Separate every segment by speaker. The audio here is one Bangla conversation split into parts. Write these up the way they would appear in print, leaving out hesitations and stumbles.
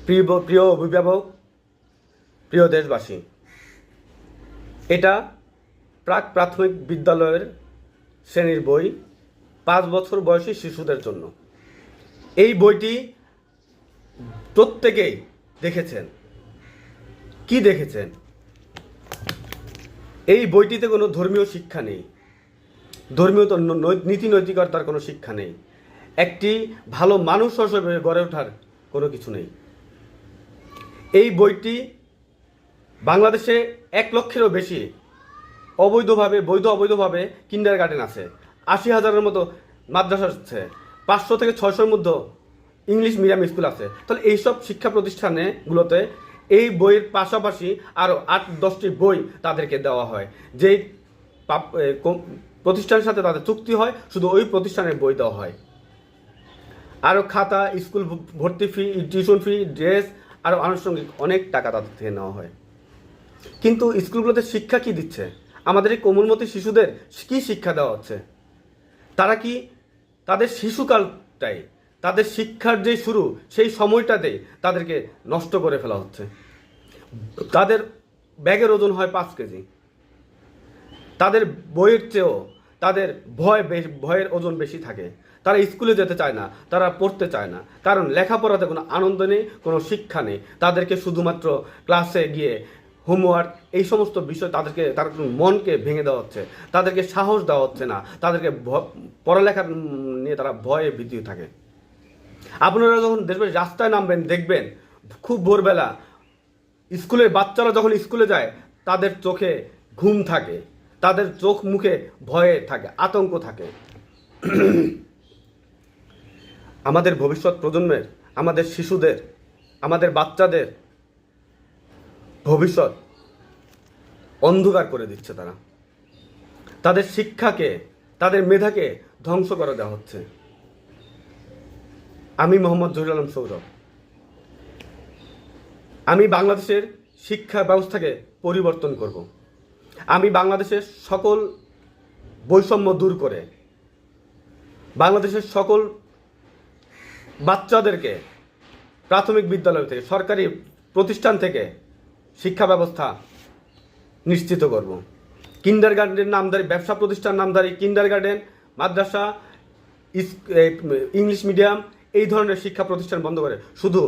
Speaker 1: প্রিয় অভিভাবক, প্রিয় দেশবাসী, এটা প্রাক প্রাথমিক বিদ্যালয়ের শ্রেণীর বই, 5 বছর বয়সী শিশুদের জন্য। এই বইটি প্রত্যেকেই দেখেছেন। কি দেখেছেন? এই বইটিতে কোনো ধর্মীয় শিক্ষা নেই, ধর্মীয় নীতি নৈতিকতার কোনো শিক্ষা নেই, একটি ভালো মানুষ হিসেবে গড়ে ওঠার কোনো কিছু নেই। এই বইটি বাংলাদেশে 1 লক্ষেরও বেশি অবৈধভাবে কিন্ডার গার্ডেন আছে, 80,000-এর মতো মাদ্রাসা আছে, 500 থেকে 600-এর মধ্যে ইংলিশ মিডিয়াম স্কুল আছে। তাহলে এইসব শিক্ষা প্রতিষ্ঠানগুলোতে এই বইয়ের পাশাপাশি আরও 8-10টি বই তাদেরকে দেওয়া হয়। যেই প্রতিষ্ঠানের সাথে তাদের চুক্তি হয়, শুধু ওই প্রতিষ্ঠানের বই দেওয়া হয়। আরও খাতা, স্কুল ভর্তি ফি, টিউশন ফি, ড্রেস, আরও আনুষঙ্গিক অনেক টাকা তাদের থেকে নেওয়া হয়। কিন্তু স্কুলগুলোতে শিক্ষা কি দিচ্ছে? আমাদের এই কোমলমতি শিশুদের কি শিক্ষা দেওয়া হচ্ছে? তারা কি তাদের শিশুকালটাই, তাদের শিক্ষার যে শুরু, সেই সময়টাতেই তাদেরকে নষ্ট করে ফেলা হচ্ছে। তাদের ব্যাগের ওজন হয় 5 কেজি। তাদের বইয়ের চেয়েও তাদের ভয়ের ওজন বেশি থাকে। তারা স্কুলে যেতে চায় না, তারা পড়তে চায় না, কারণ লেখাপড়াতে কোনো আনন্দ নেই, কোনো শিক্ষা নেই। তাদেরকে শুধুমাত্র ক্লাসে গিয়ে হোমওয়ার্ক, এই সমস্ত বিষয় তার মনকে ভেঙে দেওয়া হচ্ছে, তাদেরকে সাহস দেওয়া হচ্ছে না, তাদেরকে পড়ালেখা নিয়ে তারা ভয়ে ভীতি থাকে। আপনারা যখন দেশবাসী রাস্তায় নামবেন, দেখবেন খুব ভোরবেলা স্কুলের বাচ্চারা যখন স্কুলে যায়, তাদের চোখে ঘুম থাকে, তাদের চোখ মুখে ভয়ে থাকে, আতঙ্ক থাকে। আমাদের ভবিষ্যৎ প্রজন্মের, আমাদের শিশুদের, আমাদের বাচ্চাদের ভবিষ্যৎ অন্ধকার করে দিচ্ছে তারা। তাদের শিক্ষাকে, তাদের মেধাকে ধ্বংস করে দেওয়া হচ্ছে। আমি মোহাম্মদ জহিরুল আলম সৌরভ। আমি বাংলাদেশের শিক্ষা ব্যবস্থাকে পরিবর্তন করব। আমি বাংলাদেশের সকল বৈষম্য দূর করে বাংলাদেশের সকল বাচ্চাদেরকে প্রাথমিক বিদ্যালয় থেকে, সরকারি প্রতিষ্ঠান থেকে শিক্ষা ব্যবস্থা নিশ্চিত করব। কিন্ডার গার্ডেন নামধারী, ব্যবসা প্রতিষ্ঠান নামধারী কিন্ডার গার্ডেন, মাদ্রাসা, ইংলিশ মিডিয়াম, এই ধরনের শিক্ষা প্রতিষ্ঠান বন্ধ করে শুধু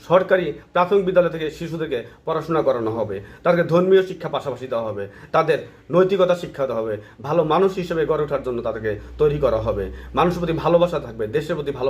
Speaker 1: সরকারি প্রাথমিক বিদ্যালয় থেকে শিশুদেরকে পড়াশোনা করানো হবে। তাদেরকে ধর্মীয় শিক্ষা পাশাপাশি দেওয়া হবে, তাদের নৈতিকতা শিক্ষা দেওয়া হবে, ভালো মানুষ হিসেবে গড়ে ওঠার জন্য তাদেরকে তৈরি করা হবে। মানুষের প্রতি ভালোবাসা থাকবে, দেশের প্রতি ভালো